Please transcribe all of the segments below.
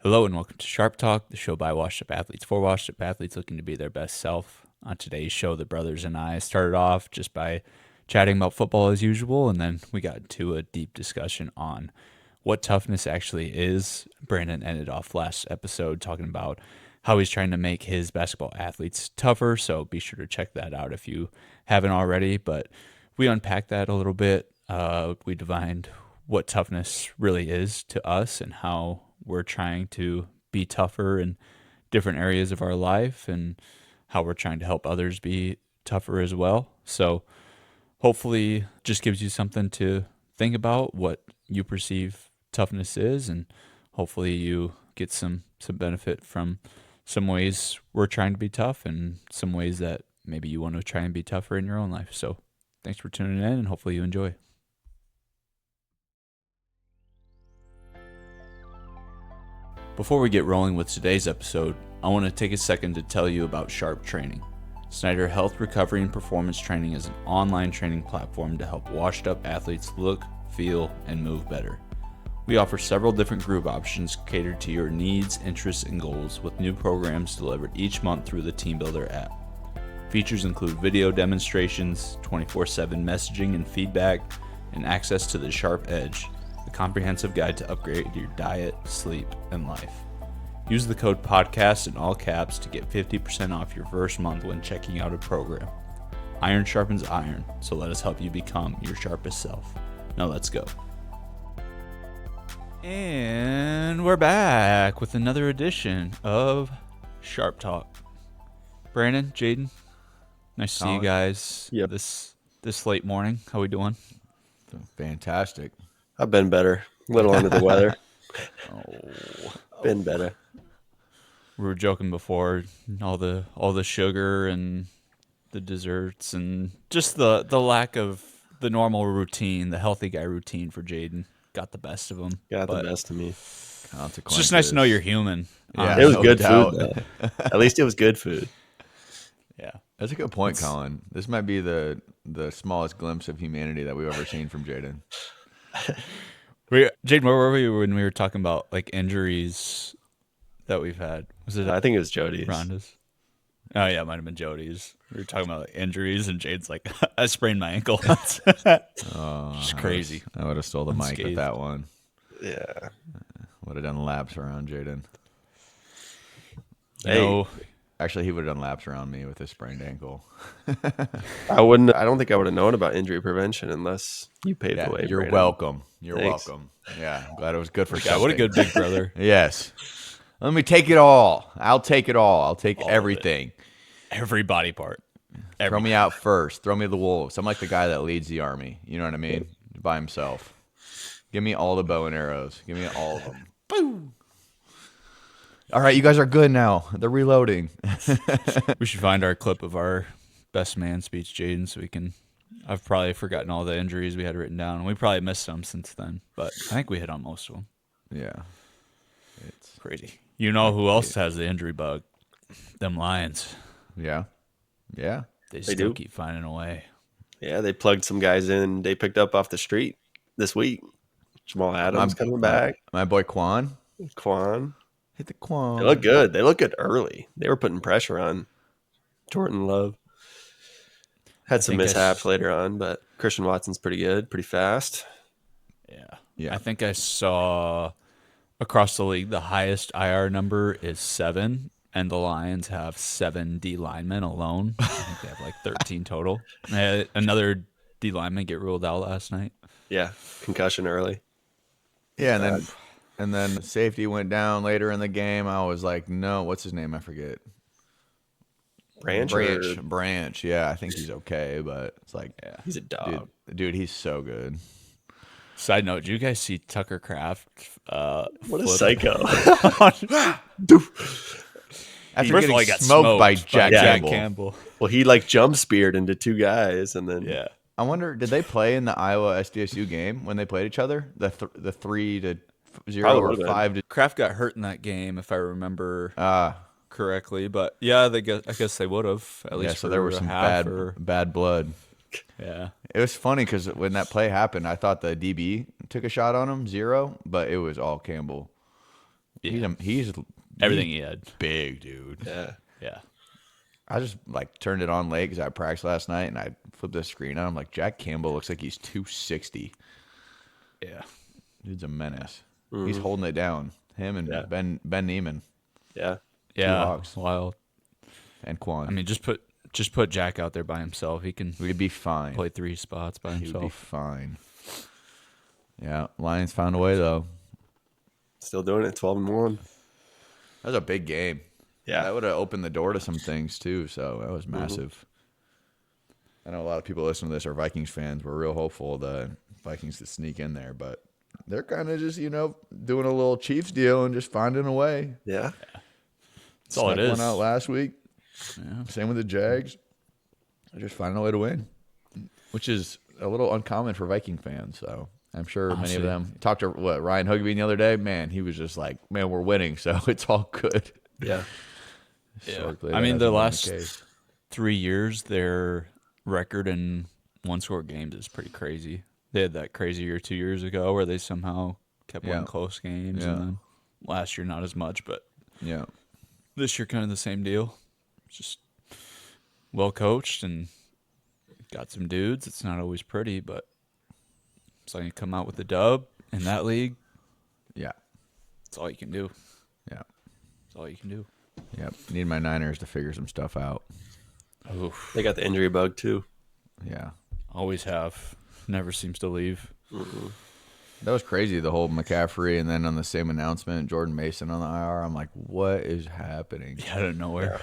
Hello and welcome to SHRP Talk, the show by washed-up athletes for washed-up athletes looking to be their best self. On today's show, the brothers and I started off just by chatting about football as usual, and then we got into a deep discussion on what toughness actually is. Brandon ended off last episode talking about how he's trying to make his basketball athletes tougher, so be sure to check that out if you haven't already. But we unpacked that a little bit. We defined what toughness really is to us and how we're trying to be tougher in different areas of our life and how we're trying to help others be tougher as well. So hopefully just gives you something to think about what you perceive toughness is, and hopefully you get some benefit from some ways we're trying to be tough and some ways that maybe you want to try and be tougher in your own life. So thanks for tuning in and hopefully you enjoy. Before we get rolling with today's episode, I want to take a second to tell you about SHRP Training. Snyder Health Recovery and Performance Training is an online training platform to help washed-up athletes look, feel, and move better. We offer several different group options catered to your needs, interests, and goals, with new programs delivered each month through the Team Builder app. Features include video demonstrations, 24/7 messaging and feedback, and access to the SHRP Edge, a comprehensive guide to upgrade your diet, sleep, and life. Use the code PODCAST in all caps to get 50% off your first month when checking out a program. Iron sharpens iron, so let us help you become your sharpest self. Now let's go. And we're back with another edition of SHRP Talk. Brandon, Jaden, nice to see you guys this late morning. How we doing? Fantastic. I've been better. A little under the weather. Been better. We were joking before, all the sugar and the desserts and just the lack of the normal routine, the healthy guy routine for Jaden got the best of him. Got the best of me. It's just nice to know you're human. Yeah, It was no good doubt. food, though. At least it was good food. Yeah. That's a good point, Colin. This might be the smallest glimpse of humanity that we've ever seen from Jaden. Jaden, where were we when we were talking about like injuries that we've had? Was it I think it was Jody's. Rhonda's? Oh yeah, it might have been Jody's. We were talking about like, injuries, and Jade's like, I sprained my ankle. Just crazy. I would have stole the mic with that one. Yeah. Would have done laps around Jaden. Hey. Actually, he would have done laps around me with his sprained ankle. I don't think I would have known about injury prevention unless you paved the way. You're Brandon. welcome. You're Thanks. welcome. Yeah, I'm glad it was good for God, something. what a good big brother. Yes. Let me take it all. I'll take it all. I'll take everything. Every body part. Throw me out first. Throw me to the wolves. I'm like the guy that leads the army. You know what I mean? By himself. Give me all the bow and arrows. Give me all of them. Boom. All right, you guys are good now. They're reloading. We should find our clip of our best man speech, Jaden, so we can. I've probably forgotten all the injuries we had written down. We probably missed some since then, but I think we hit on most of them. Yeah. It's crazy. You know who else has the injury bug? Them Lions. Yeah. Yeah. They still keep finding a way. Yeah, they plugged some guys in they picked up off the street this week. Jamal Adams coming back. My boy Quan. Quan. Hit the Quan. They look good. They look good early. They were putting pressure on Jordan Love. Had some mishaps later on, but Christian Watson's pretty good, pretty fast. Yeah. I think I saw across the league the highest IR number is 7, and the Lions have 7 D linemen alone. I think they have like 13 total. Another D lineman get ruled out last night. Yeah, concussion early. Yeah, and then safety went down later in the game. I was like, no, what's his name? I forget. Branch. Yeah, I think he's okay, but it's like, yeah, he's a dog. Dude, he's so good. Side note, did you guys see Tucker Kraft? What a psycho. After getting smoked by Jack Campbell. Well, he like jump speared into 2 guys, and then I wonder, did they play in the Iowa SDSU game when they played each other? The 3-0 or 5 Kraft got hurt in that game, if I remember correctly. But yeah, I guess they would have at least. So there was some bad blood. Yeah, it was funny because when that play happened, I thought the DB took a shot on him, 0, but it was all Campbell. Yeah. He's Everything he had. big, dude. Yeah. Yeah. I just like turned it on late because I practiced last night, and I flipped the screen on. I'm like, Jack Campbell looks like he's 260. Yeah. Dude's a menace. He's holding it down. Him and Yeah. Ben Neiman Yeah. Yeah. Hawks. Wild. and Quan. I mean, just put Jack out there by himself. He can We'd be fine. play 3 spots by He would be himself. fine. Yeah, Lions found a way though. Still doing it 12-1. That was a big game. Yeah. That would have opened the door to some things too. So that was massive. I know a lot of people listening to this are Vikings fans. We're real hopeful the Vikings to sneak in there, but they're kind of just doing a little Chiefs deal and just finding a way. Yeah. That's all it Snuck is. one out last week. Yeah. Same with the Jags. They're just finding a way to win, which is a little uncommon for Viking fans. So I'm sure many of Honestly. them talked to Ryan Hugby the other day. Man, he was just like, "Man, we're winning, so it's all good." Yeah. Historically, I that mean, hasn't the been last case. 3 years, their record in one-score games is pretty crazy. They had that crazy year 2 years ago where they somehow kept winning Yeah. close games, Yeah. and then last year not as much, but Yeah, this year kind of the same deal. Just well coached and got some dudes. It's not always pretty, but it's like you come out with the dub in that league. yeah, That's all you can do. yeah, That's all you can do. yeah. Need my Niners to figure some stuff out. Oof. They got the injury bug too. Yeah, Always have. Never seems to leave. that was crazy. The whole McCaffrey, and then on the same announcement, Jordan Mason on the IR. I'm like, what is happening? Yeah, out of nowhere.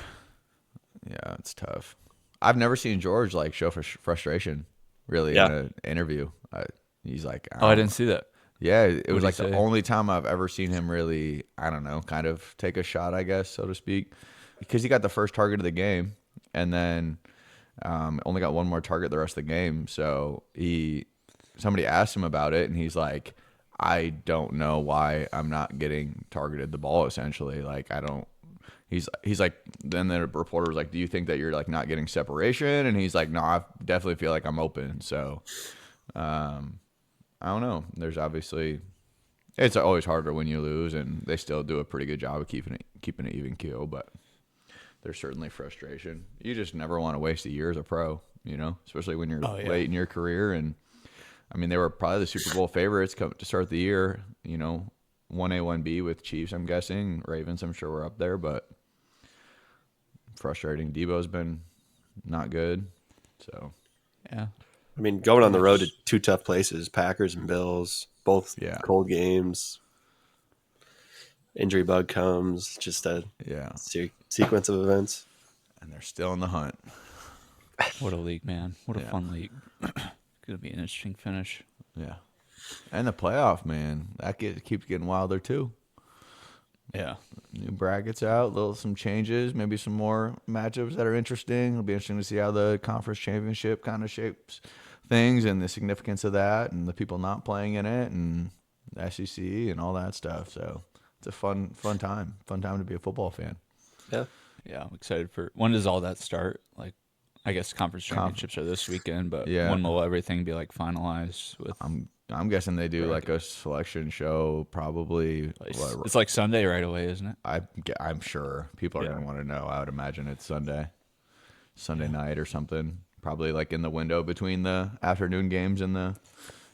Yeah, it's tough. I've never seen George like show frustration really Yeah. in an interview. He's like, Oh, I didn't see that. Yeah, it was did like he the say? only time I've ever seen him really, I don't know, kind of take a shot, I guess, so to speak, because he got the first target of the game, and then only got one more target the rest of the game. So somebody asked him about it, and he's like, I don't know why I'm not getting targeted the ball. Essentially, like I don't. He's like, then the reporter was like, do you think that you're like not getting separation? And he's like, no, I definitely feel like I'm open. So, I don't know. There's obviously, it's always harder when you lose, and they still do a pretty good job of keeping it even keel. But there's certainly frustration. You just never want to waste a year as a pro, especially when you're late in your career. And I mean, they were probably the Super Bowl favorites to start the year. 1A, 1B with Chiefs, I'm guessing. Ravens, I'm sure, were up there, but frustrating. Debo's been not good. So, Yeah. I mean, going on the road to 2 tough places, Packers and Bills, both Yeah. cold games. Injury bug comes, just a yeah. sequence of events. And they're still in the hunt. What a league, man. What a fun league. Gonna be an interesting finish. Yeah. And the playoff, man, that keeps getting wilder too. Yeah. New brackets out, some changes, maybe some more matchups that are interesting. It'll be interesting to see how the conference championship kind of shapes things and the significance of that and the people not playing in it and the SEC and all that stuff. So it's a fun time to be a football fan. Yeah. Yeah, I'm excited for when does all that start? Like I guess conference championships are this weekend, but Yeah. when will everything be like finalized with I'm guessing they do like a selection show probably. it's like Sunday right away, isn't it? I'm sure people are going to want to know. I would imagine it's Sunday night or something. Probably like in the window between the afternoon games and the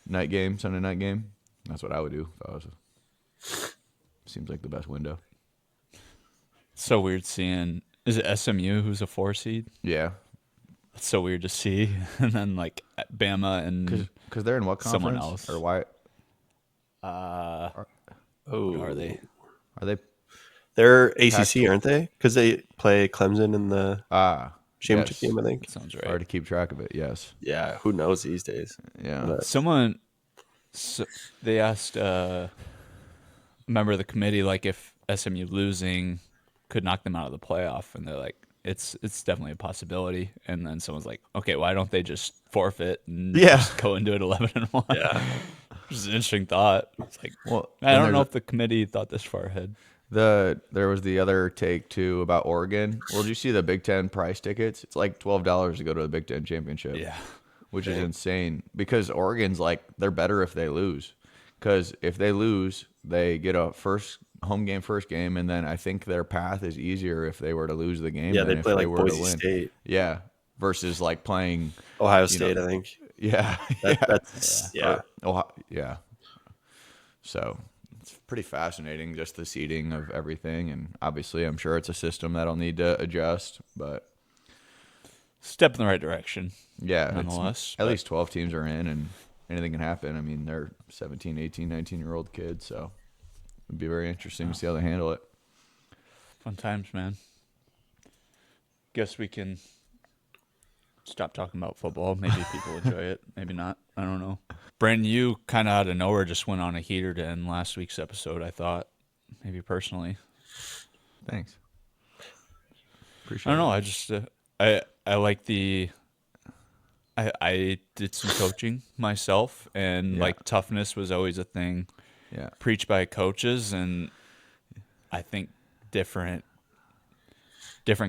night game, Sunday night game. That's what I would do if I was. Seems like the best window. It's so weird seeing is it SMU who's a 4 seed? Yeah, It's so weird to see. And then like Bama and because they're in what conference? Someone else. Or why are they? are they? They're ACC, aren't they? Because they play Clemson in the championship Yes. game, I think. Sounds Hard right. to keep track of it. Yes. Yeah, who knows these days? Yeah. Someone they asked a member of the committee like if SMU losing could knock them out of the playoff, and they're like, it's definitely a possibility. And then someone's like, okay, why don't they just forfeit and just go into it 11-1? Yeah. Which is an interesting thought. It's like, Well, I and don't know there's if the committee thought this far ahead. there was the other take too about Oregon. Well, did you see the Big Ten price tickets? It's like $12 to go to the Big Ten championship. Yeah. Which is insane because Oregon's like they're better if they lose. Because if they lose, they get a first game, and then I think their path is easier if they were to lose the game Yeah, than they if play they like were to Boise win. State, Yeah, versus like playing, Ohio you know, State, I think. yeah, yeah, That's or Ohio, yeah. So it's pretty fascinating, just the seeding of everything, and obviously, I'm sure it's a system that'll need to adjust, but Step in the right direction, yeah, it's nonetheless. at But least 12 teams are in, and anything can happen. I mean, they're 17, 18, 19-year-old kids, so it'd be very interesting to see how they handle it. fun times, man. Guess we can stop talking about football. Maybe people enjoy it. Maybe not. I don't know. Brandon, you kind of out of nowhere just went on a heater to end last week's episode, I thought. Maybe personally. Thanks. I Appreciate don't know. it. I just, I like the, I did some coaching myself, and Yeah. like toughness was always a thing Yeah. preached by coaches, and I think different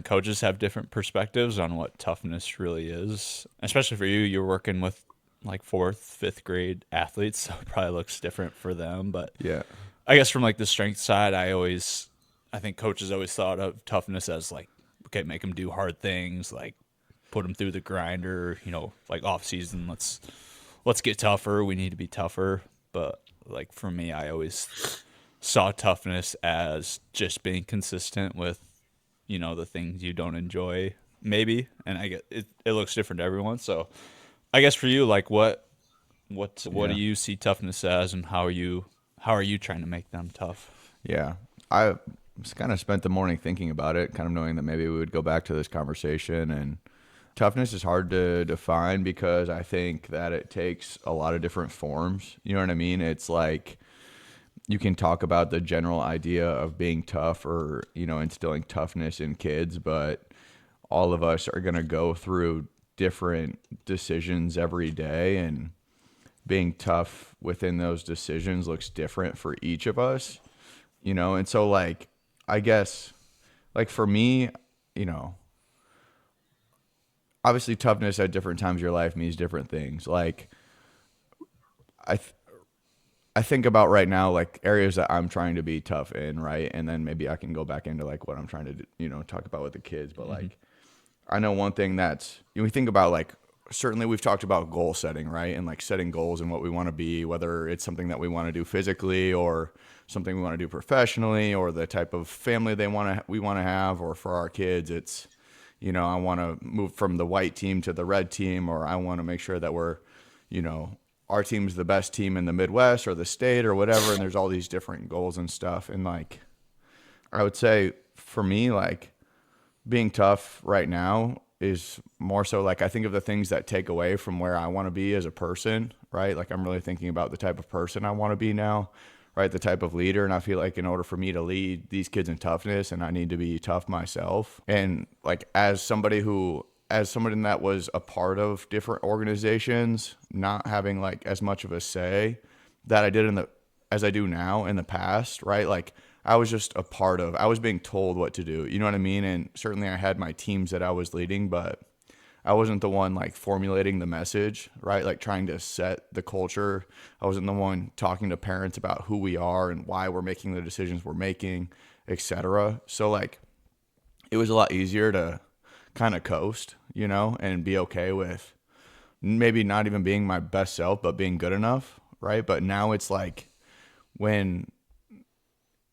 coaches have different perspectives on what toughness really is. Especially for you, you're working with like 4th, 5th grade athletes, so it probably looks different for them. But Yeah. I guess from like the strength side, I think coaches always thought of toughness as like, okay, make them do hard things, like put them through the grinder, like off season, let's get tougher. We need to be tougher. But like for me, I always saw toughness as just being consistent with, the things you don't enjoy, maybe. And I get it looks different to everyone. So I guess for you, like what do Yeah. you see toughness as, and how are you trying to make them tough? Yeah. I just kind of spent the morning thinking about it, kind of knowing that maybe we would go back to this conversation. And toughness is hard to define because I think that it takes a lot of different forms. You know what I mean? It's like you can talk about the general idea of being tough or, instilling toughness in kids, but all of us are going to go through different decisions every day, and being tough within those decisions looks different for each of us, and so like I guess like for me, obviously toughness at different times of your life means different things. Like I th- I think about right now, like areas that I'm trying to be tough in, right? And then maybe I can go back into like what I'm trying to do, talk about with the kids. But like, I know one thing that's, we think about like, certainly we've talked about goal setting, right? And like setting goals and what we want to be, whether it's something that we want to do physically or something we want to do professionally, or the type of family we want to have, or for our kids, it's, I want to move from the white team to the red team, or I want to make sure that we're, our team's the best team in the Midwest or the state or whatever. And there's all these different goals and stuff. And like, I would say for me, like being tough right now is more so like, I think of the things that take away from where I want to be as a person, right? Like I'm really thinking about the type of person I want to be now, right? The type of leader. And I feel like in order for me to lead these kids in toughness, and I need to be tough myself. And like, as somebody that was a part of different organizations, not having like as much of a say that I did as I do now in the past, right? Like I was just I was being told what to do, you know what I mean? And certainly I had my teams that I was leading, but I wasn't the one like formulating the message, right? Like trying to set the culture. I wasn't the one talking to parents about who we are and why we're making the decisions we're making, etc. So like it was a lot easier to kind of coast, and be okay with maybe not even being my best self, but being good enough, right? But now it's like when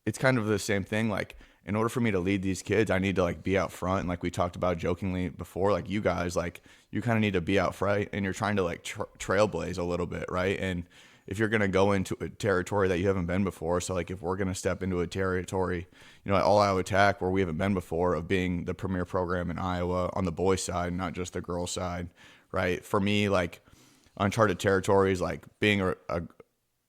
it's kind of the same thing, like in order for me to lead these kids, I need to like be out front. And like we talked about jokingly before, like you guys, like you kind of need to be out front, and you're trying to like trailblaze a little bit, right? And if you're going to go into a territory that you haven't been before, so like if we're going to step into a territory, at All Iowa Attack, where we haven't been before, of being the premier program in Iowa on the boys side, not just the girls side, right? For me, like uncharted territories, like being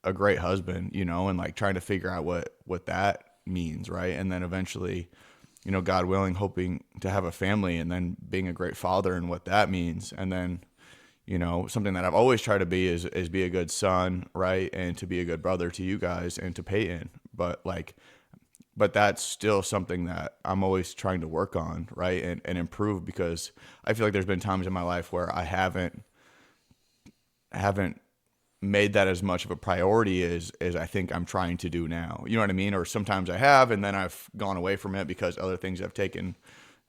a great husband, and like trying to figure out what that means, right? And then eventually, God willing, hoping to have a family, and then being a great father and what that means. And then, something that I've always tried to be is be a good son, right? And to be a good brother to you guys and to Peyton. But that's still something that I'm always trying to work on, right? And improve, because I feel like there's been times in my life where I haven't made that as much of a priority as I think I'm trying to do now. You know what I mean? Or sometimes I have, and then I've gone away from it because other things have taken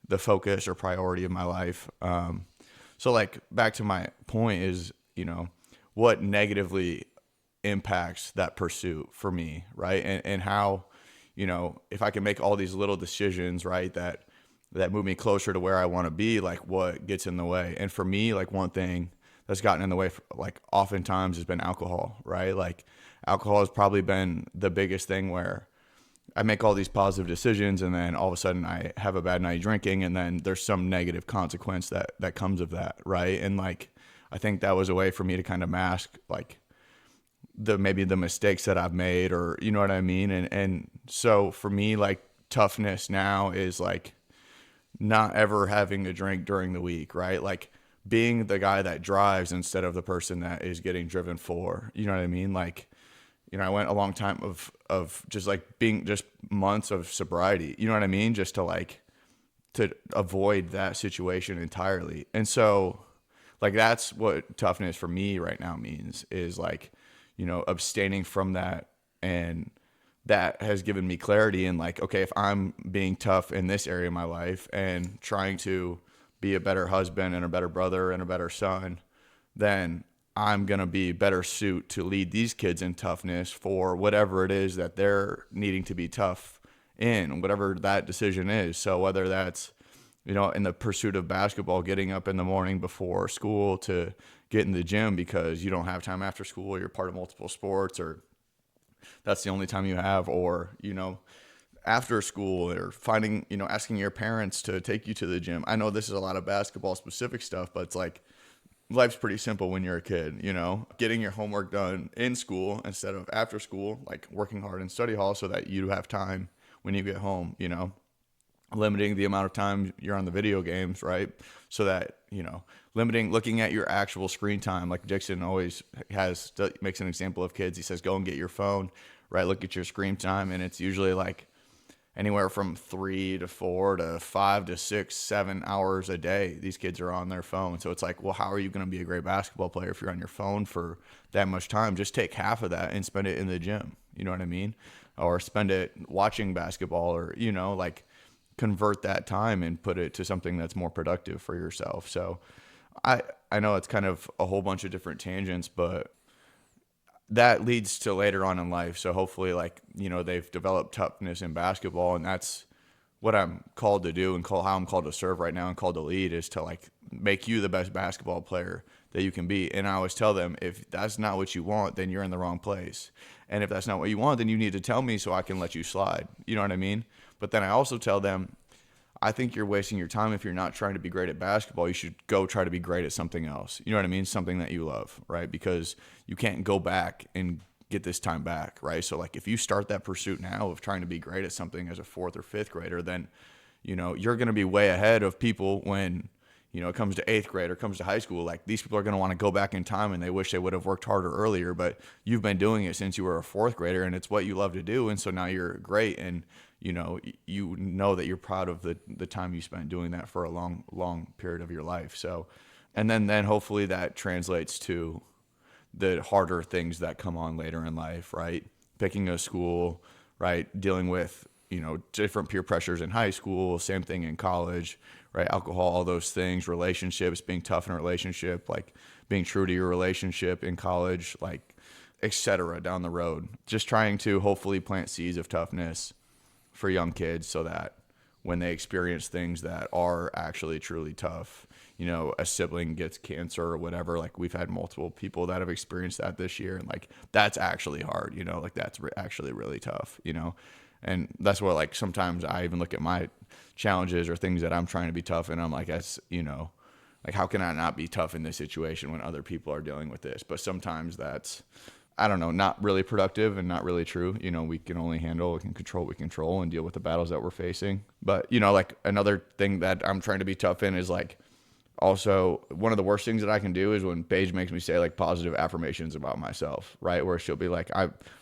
the focus or priority of my life. So like back to my point is, what negatively impacts that pursuit for me, right? And how, if I can make all these little decisions, right, that move me closer to where I want to be, like what gets in the way. And for me, like one thing that's gotten in the way, like oftentimes has been alcohol, right? Like alcohol has probably been the biggest thing where I make all these positive decisions and then all of a sudden I have a bad night drinking and then there's some negative consequence that comes of that, right? And like I think that was a way for me to kind of mask like maybe the mistakes that I've made, or you know what I mean? And so for me, like toughness now is like not ever having a drink during the week, right? Like being the guy that drives instead of the person that is getting driven for, you know what I mean? Like, I went a long time of just like being just months of sobriety, you know what I mean? Just to avoid that situation entirely. And so like, that's what toughness for me right now means, is like, abstaining from that. And that has given me clarity in like, okay, if I'm being tough in this area of my life and trying to be a better husband and a better brother and a better son, then I'm going to be better suited to lead these kids in toughness for whatever it is that they're needing to be tough in, whatever that decision is. So whether that's, in the pursuit of basketball, getting up in the morning before school to get in the gym because you don't have time after school, you're part of multiple sports, or that's the only time you have, or, after school, or finding, asking your parents to take you to the gym. I know this is a lot of basketball specific stuff, but it's like, life's pretty simple when you're a kid, getting your homework done in school instead of after school, like working hard in study hall so that you have time when you get home, limiting the amount of time you're on the video games, right? So that, looking at your actual screen time. Like Dixon always makes an example of kids. He says, go and get your phone, right? Look at your screen time. And it's usually like anywhere from 3 to 4 to 5 to 6, 7 hours a day. These kids are on their phone. So it's like, well, how are you going to be a great basketball player if you're on your phone for that much time? Just take half of that and spend it in the gym. You know what I mean? Or spend it watching basketball, or, like convert that time and put it to something that's more productive for yourself. So I know it's kind of a whole bunch of different tangents, but that leads to later on in life. So hopefully, like, they've developed toughness in basketball, and that's what I'm called to do, and how I'm called to serve right now and called to lead, is to like make you the best basketball player that you can be. And I always tell them, if that's not what you want, then you're in the wrong place. And if that's not what you want, then you need to tell me so I can let you slide. You know what I mean? But then I also tell them, I think you're wasting your time if you're not trying to be great at basketball. You should go try to be great at something else. You know what I mean? Something that you love, right? Because you can't go back and get this time back, right? So like if you start that pursuit now of trying to be great at something as a 4th or 5th grader, then, you're going to be way ahead of people when, it comes to 8th grade or comes to high school. Like these people are going to want to go back in time and they wish they would have worked harder earlier, but you've been doing it since you were a 4th grader and it's what you love to do. And so now you're great. And you know that you're proud of the time you spent doing that for a long period of your life. So, and then hopefully that translates to the harder things that come on later in life, right? Picking a school, right? Dealing with, different peer pressures in high school, same thing in college, right? Alcohol, all those things, relationships, being tough in a relationship, like being true to your relationship in college, like, etc. down the road. Just trying to hopefully plant seeds of toughness for young kids so that when they experience things that are actually truly tough, a sibling gets cancer or whatever, like we've had multiple people that have experienced that this year, and like that's actually hard, like that's actually really tough, and that's what, like, sometimes I even look at my challenges or things that I'm trying to be tough in, I'm like, that's, like, how can I not be tough in this situation when other people are dealing with this? But sometimes that's, I don't know, not really productive and not really true. We can only handle, we can control what we control and deal with the battles that we're facing. But, like another thing that I'm trying to be tough in is like, also one of the worst things that I can do is when Paige makes me say like positive affirmations about myself, right? Where she'll be like,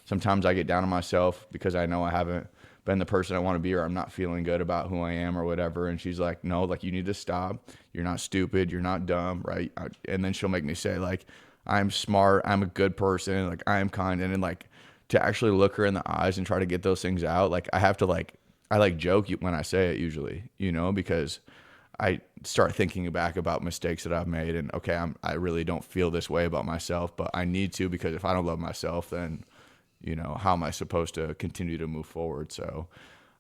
sometimes I get down on myself because I know I haven't been the person I want to be, or I'm not feeling good about who I am or whatever. And she's like, no, like you need to stop. You're not stupid. You're not dumb. Right. And then she'll make me say like, I'm smart, I'm a good person, like I am kind, and then like to actually look her in the eyes and try to get those things out, like I have to like I like joke when I say it usually, because I start thinking back about mistakes that I've made, and okay, I really don't feel this way about myself, but I need to, because if I don't love myself, then how am I supposed to continue to move forward? So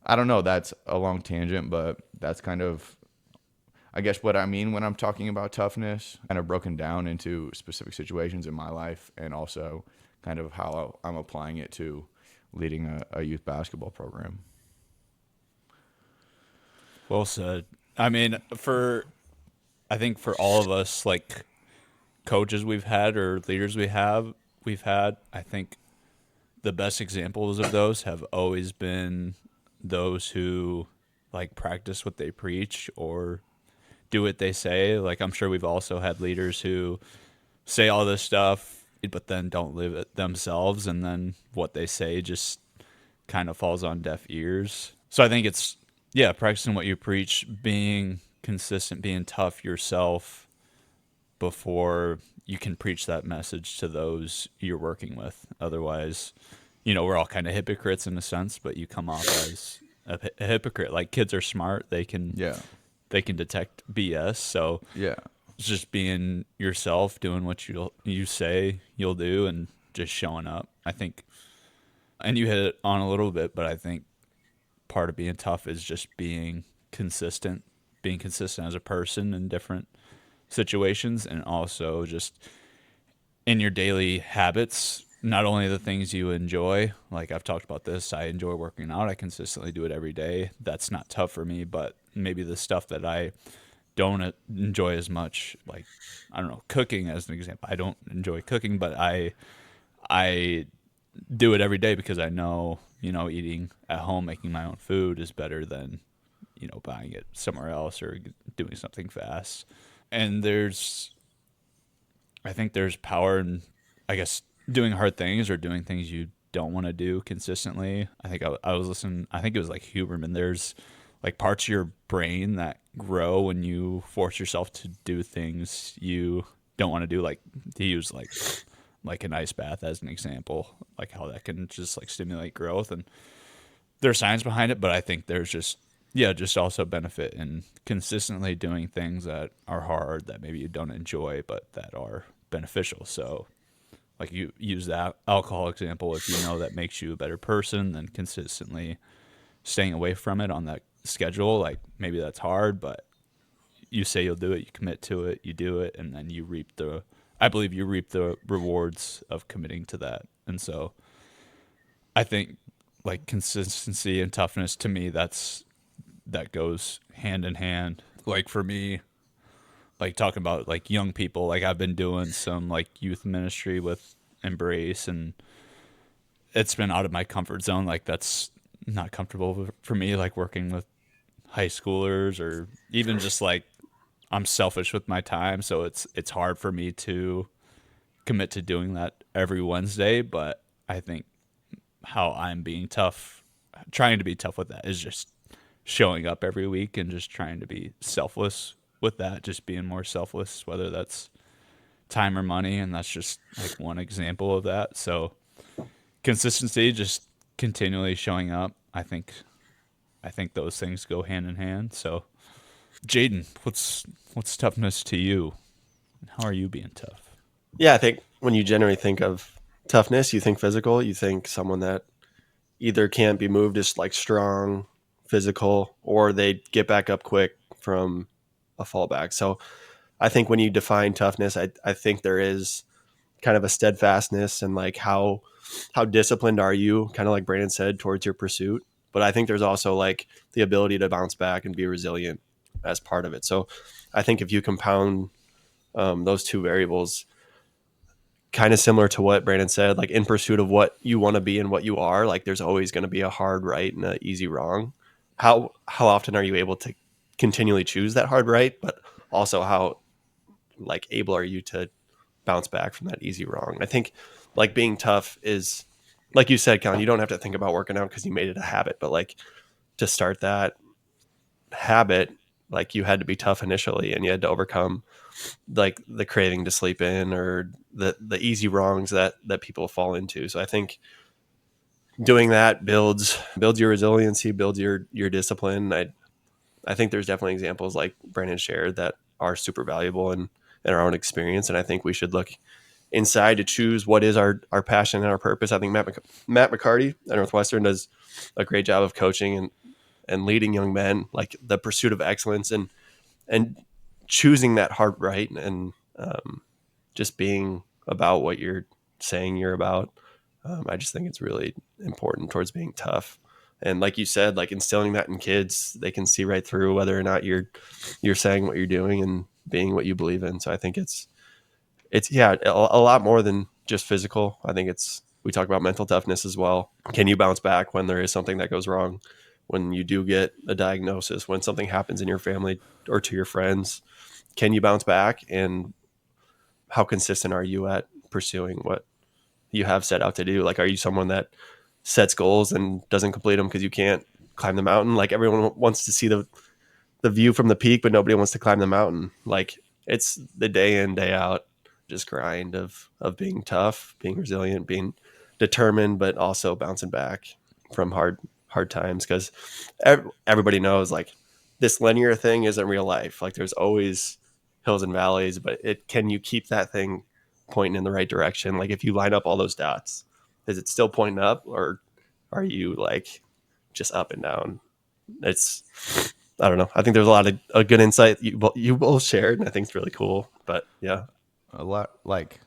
I don't know. That's a long tangent, but that's kind of, I guess, what I mean when I'm talking about toughness, kind of broken down into specific situations in my life, and also kind of how I'm applying it to leading a youth basketball program. Well said. I mean, I think for all of us, like coaches we've had or leaders we've had, I think the best examples of those have always been those who like practice what they preach or do what they say. Like I'm sure we've also had leaders who say all this stuff but then don't live it themselves, and then what they say just kind of falls on deaf ears. So I think it's practicing what you preach, being consistent, being tough yourself before you can preach that message to those you're working with. Otherwise, we're all kind of hypocrites in a sense, but you come off as a hypocrite. Like kids are smart; Yeah. they can detect BS. So Yeah. it's just being yourself, doing what you say you'll do, and just showing up. I think, and you hit it on a little bit, but I think part of being tough is just being consistent as a person in different situations, and also just in your daily habits, not only the things you enjoy. Like I've talked about this, I enjoy working out. I consistently do it every day. That's not tough for me, but maybe the stuff that I don't enjoy as much, like I don't know, cooking as an example. I don't enjoy cooking, but I do it every day because I know, eating at home, making my own food is better than, buying it somewhere else or doing something fast. And I think there's power in, I guess, doing hard things or doing things you don't want to do consistently. I think I was listening, I think it was like Huberman. There's like parts of your brain that grow when you force yourself to do things you don't want to do. Like he used like an ice bath as an example, like how that can just like stimulate growth. And there's science behind it, but I think there's just also benefit in consistently doing things that are hard, that maybe you don't enjoy, but that are beneficial. So like you use that alcohol example, if you know that makes you a better person, then consistently staying away from it on that schedule, like maybe that's hard, but you say you'll do it, you commit to it, you do it, and then I believe you reap the rewards of committing to that. And so I think like consistency and toughness, to me, that goes hand in hand. Like for me, like talking about like young people, like I've been doing some like youth ministry with Embrace, and it's been out of my comfort zone. Like that's not comfortable for me, like working with high schoolers, or even just like I'm selfish with my time, so it's hard for me to commit to doing that every Wednesday. But I think how I'm being tough, trying to be tough with that, is just showing up every week and just trying to be selfless with that, just being more selfless, whether that's time or money. And that's just like one example of that. So consistency, just continually showing up. I think those things go hand in hand. So Jaden, what's toughness to you? And how are you being tough? Yeah, I think when you generally think of toughness, you think physical. You think someone that either can't be moved, is like strong, physical, or they get back up quick from a fallback. So I think when you define toughness, I think there is kind of a steadfastness and like how disciplined are you, kind of like Brandon said, towards your pursuit. But I think there's also like the ability to bounce back and be resilient as part of it. So I think if you compound those two variables, kind of similar to what Brandon said, like in pursuit of what you want to be and what you are, like there's always going to be a hard right and an easy wrong. How often are you able to continually choose that hard right, but also how like able are you to bounce back from that easy wrong? I think like being tough is, like you said, Colin, you don't have to think about working out because you made it a habit, but like to start that habit, like you had to be tough initially and you had to overcome like the craving to sleep in or the easy wrongs that people fall into. So I think doing that builds your resiliency, builds your discipline. I think there's definitely examples like Brandon shared that are super valuable in our own experience. And I think we should look inside to choose what is our passion and our purpose. I think Matt McCarty at Northwestern does a great job of coaching and leading young men, like the pursuit of excellence and choosing that heart right. And just being about what you're saying you're about. I just think it's really important towards being tough. And like you said, like instilling that in kids, they can see right through whether or not you're saying what you're doing and being what you believe in. So I think it's yeah, a lot more than just physical. I think we talk about mental toughness as well. Can you bounce back when there is something that goes wrong? When you do get a diagnosis, when something happens in your family or to your friends, can you bounce back? And how consistent are you at pursuing what you have set out to do? Like, are you someone that sets goals and doesn't complete them because you can't climb the mountain? Like everyone wants to see the view from the peak, but nobody wants to climb the mountain. Like it's the day in, day out, just grind of being tough, being resilient, being determined, but also bouncing back from hard times. Because everybody knows like this linear thing isn't real life. Like there's always hills and valleys, but can you keep that thing pointing in the right direction? Like if you line up all those dots, is it still pointing up, or are you like just up and down? It's I don't know. I think there's a lot of a good insight you both shared, and I think it's really cool. But yeah, A lot, like,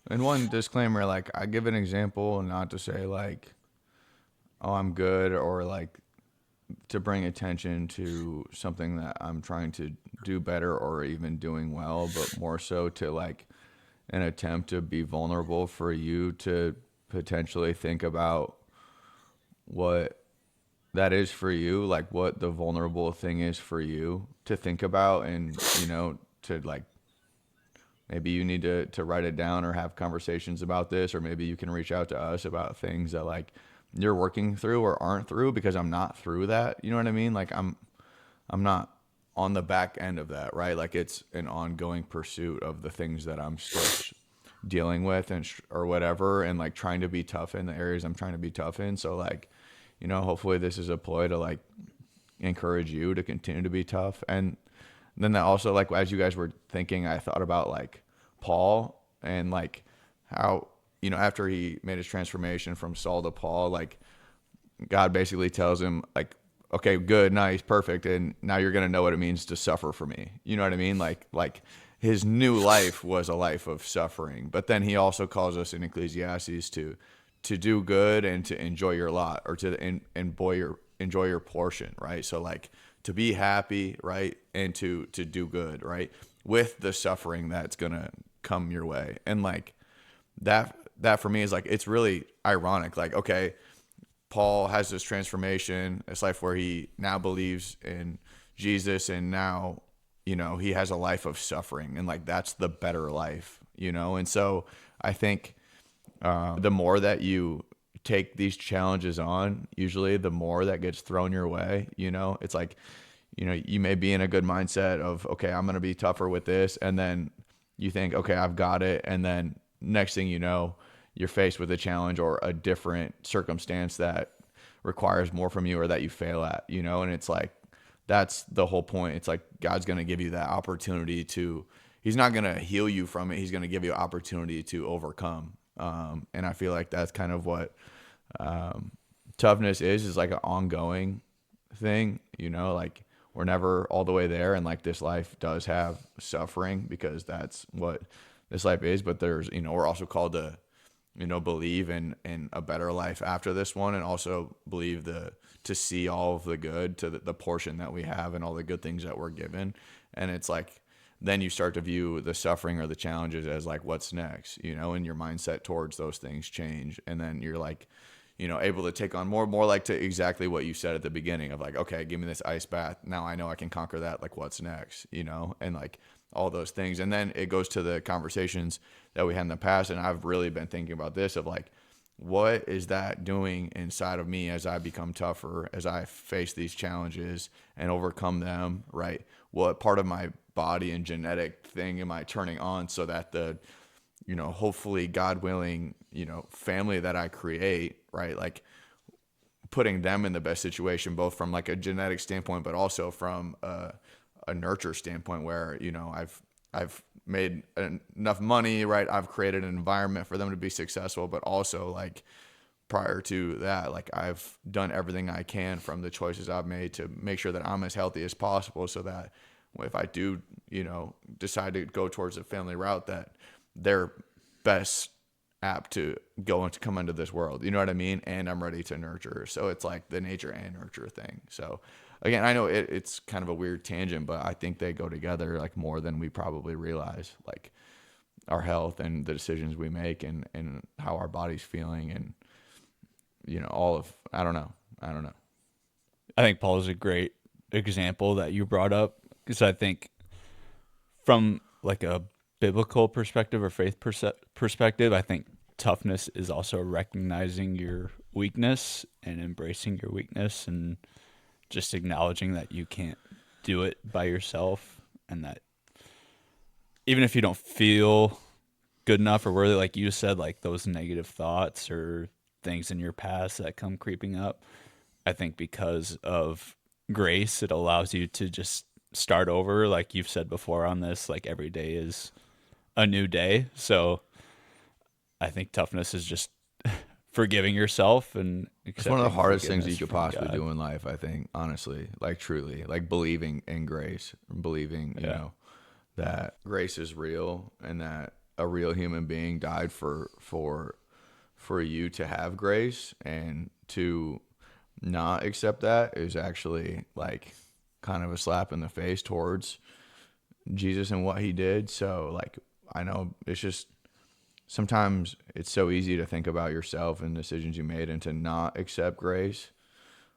and one disclaimer, like, I give an example, not to say like, oh, I'm good, or like to bring attention to something that I'm trying to do better or even doing well, but more so to like an attempt to be vulnerable for you to potentially think about what that is for you, like what the vulnerable thing is for you to think about, and to like maybe you need to write it down or have conversations about this, or maybe you can reach out to us about things that like you're working through or aren't through, because I'm not through that. You know what I mean? Like I'm not on the back end of that, right? Like it's an ongoing pursuit of the things that I'm still dealing with or whatever, and like trying to be tough in the areas I'm trying to be tough in. So like, hopefully this is a ploy to like encourage you to continue to be tough. And then that also, like, as you guys were thinking, I thought about like Paul and like how, after he made his transformation from Saul to Paul, like God basically tells him like, okay, good, nice, perfect. And now you're going to know what it means to suffer for me. You know what I mean? Like his new life was a life of suffering, but then he also calls us in Ecclesiastes to do good and to enjoy your lot, or to enjoy your portion, right? So like to be happy, right? And to do good, right? With the suffering that's going to come your way. And like that for me is like, it's really ironic. Like, okay, Paul has this transformation, this life where he now believes in Jesus, and now, he has a life of suffering, and like, that's the better life, And so I think the more that you take these challenges on, usually the more that gets thrown your way. It's like, you may be in a good mindset of, okay, I'm going to be tougher with this. And then you think, okay, I've got it. And then next thing you know, you're faced with a challenge or a different circumstance that requires more from you, or that you fail at, and it's like, that's the whole point. It's like, God's going to give you that opportunity he's not going to heal you from it. He's going to give you opportunity to overcome. And I feel like that's kind of what toughness is like an ongoing thing, like we're never all the way there. And like this life does have suffering, because that's what this life is. But there's, we're also called to, believe in a better life after this one, and also believe to see all of the good, to the portion that we have and all the good things that we're given. And it's like, then you start to view the suffering or the challenges as like, what's next, and your mindset towards those things change. And then you're like, able to take on more like to exactly what you said at the beginning of like, okay, give me this ice bath. Now I know I can conquer that. Like, what's next, and like all those things. And then it goes to the conversations that we had in the past. And I've really been thinking about this of like, what is that doing inside of me as I become tougher, as I face these challenges and overcome them, right? What part of my body and genetic thing am I turning on so that the, hopefully God willing, family that I create, right? Like putting them in the best situation, both from like a genetic standpoint, but also from a nurture standpoint where, I've made enough money, right? I've created an environment for them to be successful, but also like prior to that, like I've done everything I can from the choices I've made to make sure that I'm as healthy as possible so that if I do, decide to go towards a family route, that they're best apt to go and to come into this world. You know what I mean? And I'm ready to nurture. So it's like the nature and nurture thing. So again, I know it's kind of a weird tangent, but I think they go together like more than we probably realize, like our health and the decisions we make and how our body's feeling and, all of, I don't know. I think Paul is a great example that you brought up because I think from like a biblical perspective or faith perspective, I think toughness is also recognizing your weakness and embracing your weakness and just acknowledging that you can't do it by yourself and that even if you don't feel good enough or worthy, like you said, like those negative thoughts or things in your past that come creeping up, I think because of grace, it allows you to just start over. Like you've said before on this, like every day is a new day. So I think toughness is just forgiving yourself and it's one of the accepting hardest things you forgiveness could from possibly God. do in life, I think, honestly, like truly, like believing in grace, believing, that grace is real and that a real human being died for you to have grace, and to not accept that is actually like kind of a slap in the face towards Jesus and what he did. So like, I know it's just, sometimes it's so easy to think about yourself and decisions you made and to not accept grace,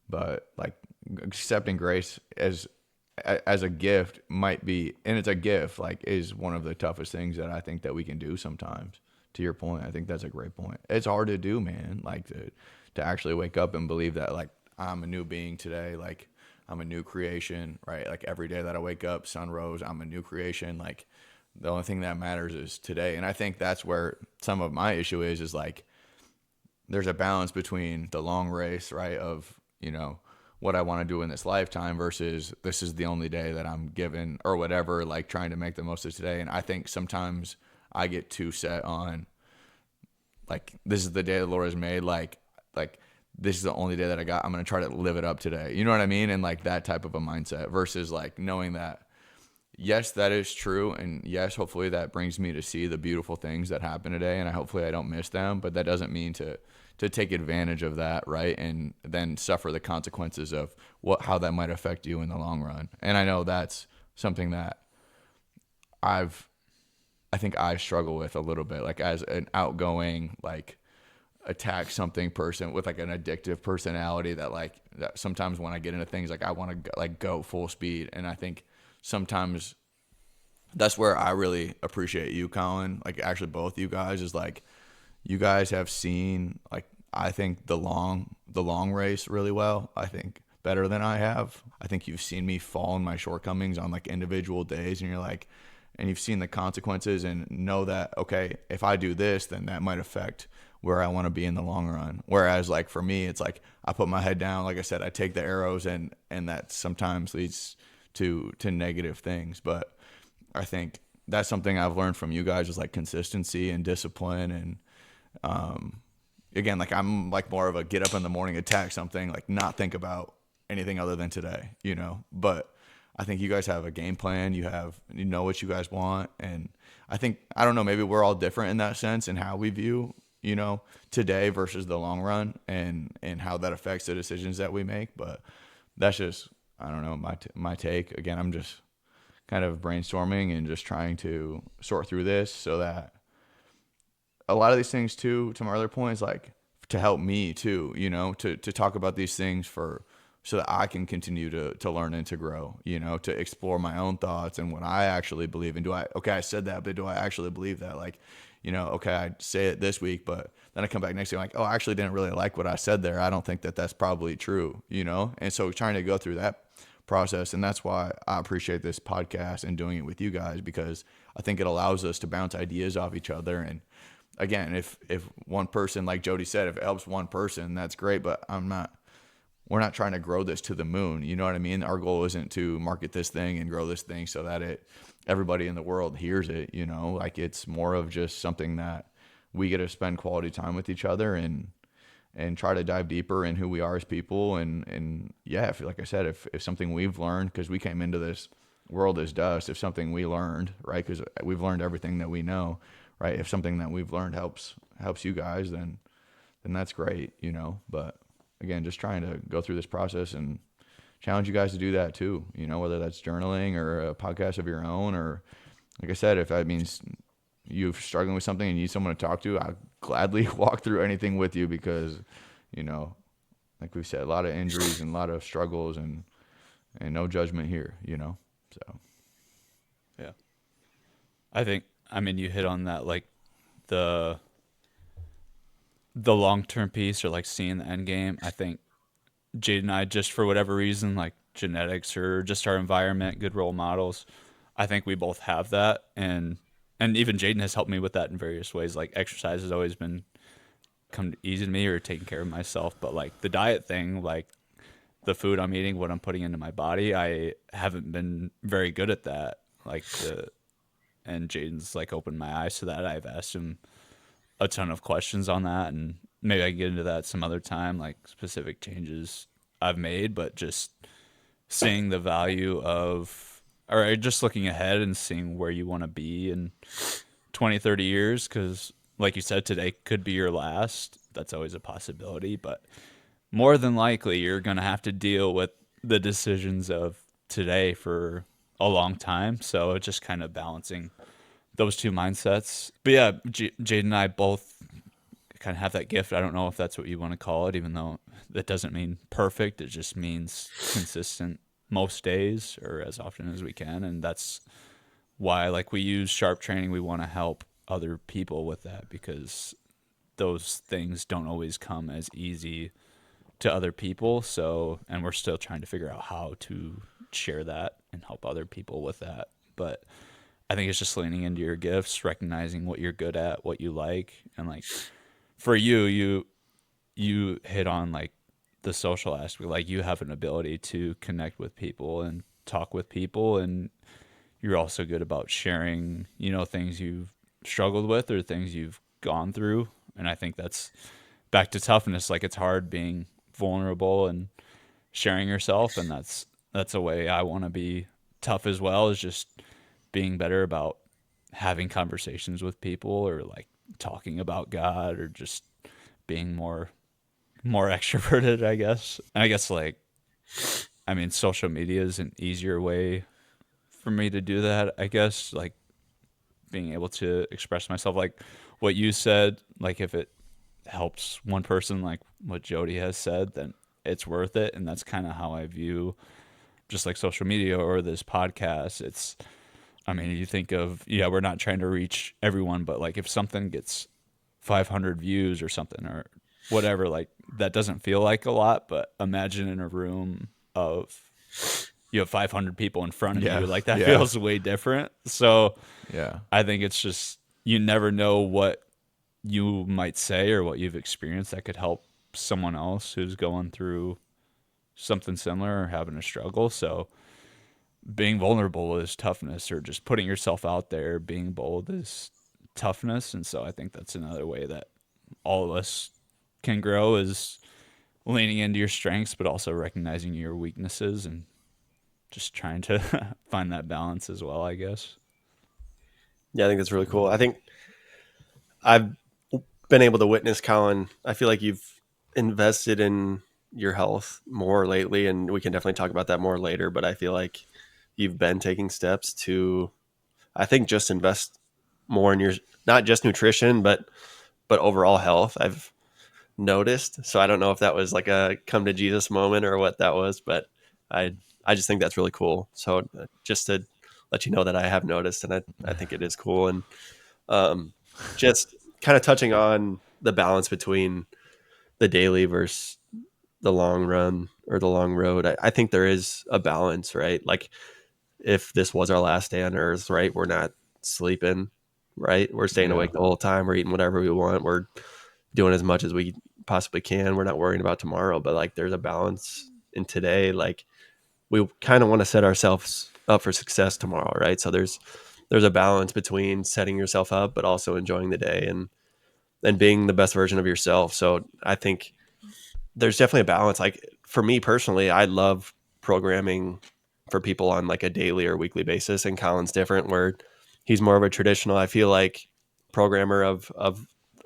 but like accepting grace as a gift might be, and it's a gift, like is one of the toughest things that I think that we can do sometimes. To your point, I think that's a great point. It's hard to do, man, like to actually wake up and believe that like I'm a new being today, like I'm a new creation, right? Like every day that I wake up, sun rose, I'm a new creation. Like the only thing that matters is today. And I think that's where some of my issue is like there's a balance between the long race, right, of, what I want to do in this lifetime versus this is the only day that I'm given or whatever, like trying to make the most of today. And I think sometimes I get too set on like, this is the day the Lord has made. Like this is the only day that I got. I'm going to try to live it up today. You know what I mean? And like that type of a mindset versus like knowing that, yes, that is true. And yes, hopefully that brings me to see the beautiful things that happen today. And hopefully I don't miss them, but that doesn't mean to take advantage of that, right? And then suffer the consequences of how that might affect you in the long run. And I know that's something that I think I struggle with a little bit, like as an outgoing, like attack something person with like an addictive personality that sometimes when I get into things, like I want to like go full speed. And I think sometimes that's where I really appreciate you, Colin, like actually both you guys, is like you guys have seen, like, I think the long race really well. I think better than I have. I think you've seen me fall in my shortcomings on like individual days, and you're like, and you've seen the consequences and know that, okay, if I do this, then that might affect where I want to be in the long run. Whereas like for me, it's like I put my head down, like I said, I take the arrows, and that sometimes leads to negative things. But I think that's something I've learned from you guys is like consistency and discipline. And again, like I'm like more of a get up in the morning, attack something, like not think about anything other than today, but I think you guys have a game plan. You know what you guys want. And I think, I don't know, maybe we're all different in that sense and how we view, today versus the long run, and how that affects the decisions that we make. But that's just, I don't know, my take. Again, I'm just kind of brainstorming and just trying to sort through this so that a lot of these things too, to my other points, like to help me too, to talk about these things so that I can continue to learn and to grow, to explore my own thoughts and what I actually believe. And I said that, but do I actually believe that? Like, okay, I say it this week, but then I come back next week, I'm like, oh, I actually didn't really like what I said there. I don't think that that's probably true, And so trying to go through that process. And that's why I appreciate this podcast and doing it with you guys, because I think it allows us to bounce ideas off each other. And again, if one person, like Jody said, if it helps one person, that's great. But we're not trying to grow this to the moon. You know what I mean? Our goal isn't to market this thing and grow this thing so that everybody in the world hears it, like it's more of just something that we get to spend quality time with each other and try to dive deeper in who we are as people. And yeah, like I said, if something we've learned, because we came into this world as dust, if something we learned, right, because we've learned everything that we know, right, if something that we've learned helps you guys, then that's great, but again, just trying to go through this process and challenge you guys to do that too, whether that's journaling or a podcast of your own, or like I said, if that means you're struggling with something and you need someone to talk to, I'll gladly walk through anything with you, because, like we've said, a lot of injuries and a lot of struggles, and no judgment here, so. Yeah. I mean, you hit on that, like the long-term piece, or like seeing the end game. I think Jade and I, just for whatever reason, like genetics or just our environment, good role models, I think we both have that. And even Jaden has helped me with that in various ways. Like exercise has always been come easy to me, or taking care of myself. But like the diet thing, like the food I'm eating, what I'm putting into my body, I haven't been very good at that. And Jaden's like opened my eyes to that. I've asked him a ton of questions on that, and maybe I can get into that some other time, like specific changes I've made, but just seeing the value of, or just looking ahead and seeing where you want to be in 20, 30 years. Because like you said, today could be your last. That's always a possibility, but more than likely you're going to have to deal with the decisions of today for a long time. So just kind of balancing those two mindsets. But yeah, Jade and I both kind of have that gift. I don't know if that's what you want to call it, even though that doesn't mean perfect. It just means consistent most days, or as often as we can. And that's why, like, we use SHRP training. We want to help other people with that, because those things don't always come as easy to other people. So, and we're still trying to figure out how to share that and help other people with that. But I think it's just leaning into your gifts, recognizing what you're good at, what you like. And like for you hit on like the social aspect. Like you have an ability to connect with people and talk with people, and you're also good about sharing, things you've struggled with or things you've gone through. And I think that's back to toughness. Like it's hard being vulnerable and sharing yourself, and that's a way I want to be tough as well, is just being better about having conversations with people, or like talking about God, or just being more extroverted, I guess. And I guess like, I mean, social media is an easier way for me to do that, I guess, like being able to express myself, like what you said, like if it helps one person, like what Jody has said, then it's worth it. And that's kind of how I view just like social media or this podcast. I mean, you think of, we're not trying to reach everyone, but like if something gets 500 views or something or whatever, like that doesn't feel like a lot, but imagine in a room of, you have 500 people in front of you, like that feels way different. So yeah, I think it's just, you never know what you might say or what you've experienced that could help someone else who's going through something similar or having a struggle. So being vulnerable is toughness, or just putting yourself out there, being bold is toughness. And so I think that's another way that all of us can grow, is leaning into your strengths, but also recognizing your weaknesses and just trying to find that balance as well, I guess. Yeah, I think that's really cool. I think I've been able to witness, Colin, I feel like you've invested in your health more lately, and we can definitely talk about that more later, but I feel like you've been taking steps to, I think, just invest more in your, not just nutrition, but overall health, I've noticed. So I don't know if that was like a come to Jesus moment or what that was, but I just think that's really cool. So just to let you know that I have noticed, and I think it is cool. And just kind of touching on the balance between the daily versus the long run or the long road. I think there is a balance, right? Like if this was our last day on earth, right? We're not sleeping, right? We're staying Yeah. awake the whole time. We're eating whatever we want. We're doing as much as we possibly can. We're not worrying about tomorrow, but like there's a balance in today. Like we kind of want to set ourselves up for success tomorrow, right? So there's a balance between setting yourself up, but also enjoying the day and being the best version of yourself. So I think there's definitely a balance. Like for me personally, I love programming for people on like a daily or weekly basis. And Colin's different where he's more of a traditional, I feel like, programmer of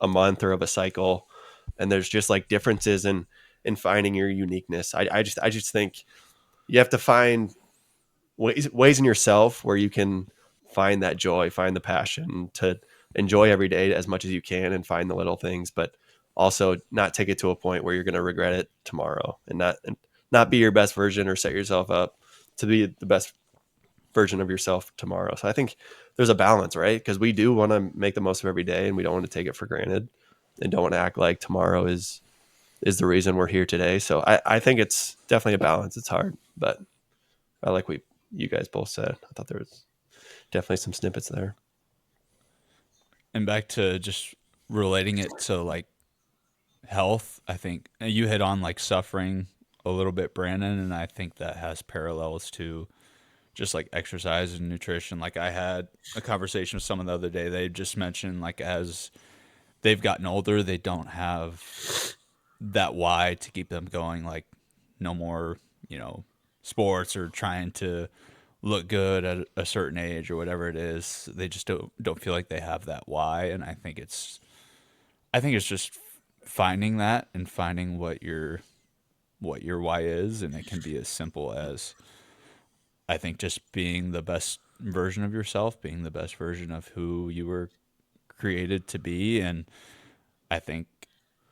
a month or of a cycle. And there's just like differences in finding your uniqueness. I just think you have to find ways in yourself where you can find that joy, find the passion to enjoy every day as much as you can and find the little things, but also not take it to a point where you're going to regret it tomorrow and not be your best version or set yourself up to be the best version of yourself tomorrow. So I think there's a balance, right? Because we do want to make the most of every day and we don't want to take it for granted and don't want to act like tomorrow is the reason we're here today. So I think it's definitely a balance. It's hard, but I like what you guys both said. I thought there was definitely some snippets there. And back to just relating it to like health, I think you hit on like suffering a little bit, Brandon, and I think that has parallels to just like exercise and nutrition. Like I had a conversation with someone the other day. They just mentioned like as they've gotten older, they don't have that why to keep them going. Like no more, sports or trying to look good at a certain age or whatever it is. They just don't feel like they have that why, and I think it's just finding that and finding what your why is, and it can be as simple as I think just being the best version of yourself, being the best version of who you were created to be. And I think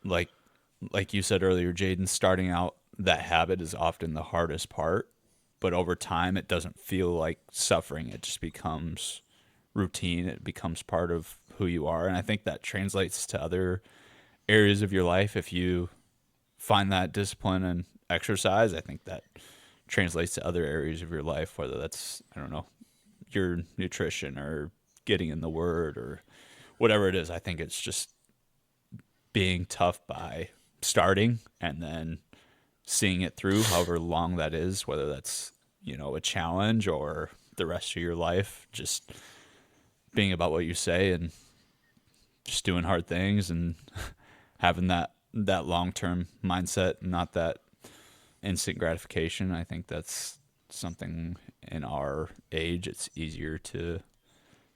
like like you said earlier, Jaden, starting out that habit is often the hardest part, but over time it doesn't feel like suffering. It just becomes routine. It becomes part of who you are. And I think that translates to other areas of your life. If you find that discipline and exercise, I think that translates to other areas of your life, whether that's, I don't know, your nutrition or getting in the word or whatever it is. I think it's just being tough by starting and then seeing it through, however long that is, whether that's, a challenge or the rest of your life, just being about what you say and just doing hard things and having that long-term mindset, not that instant gratification. I think that's something in our age it's easier to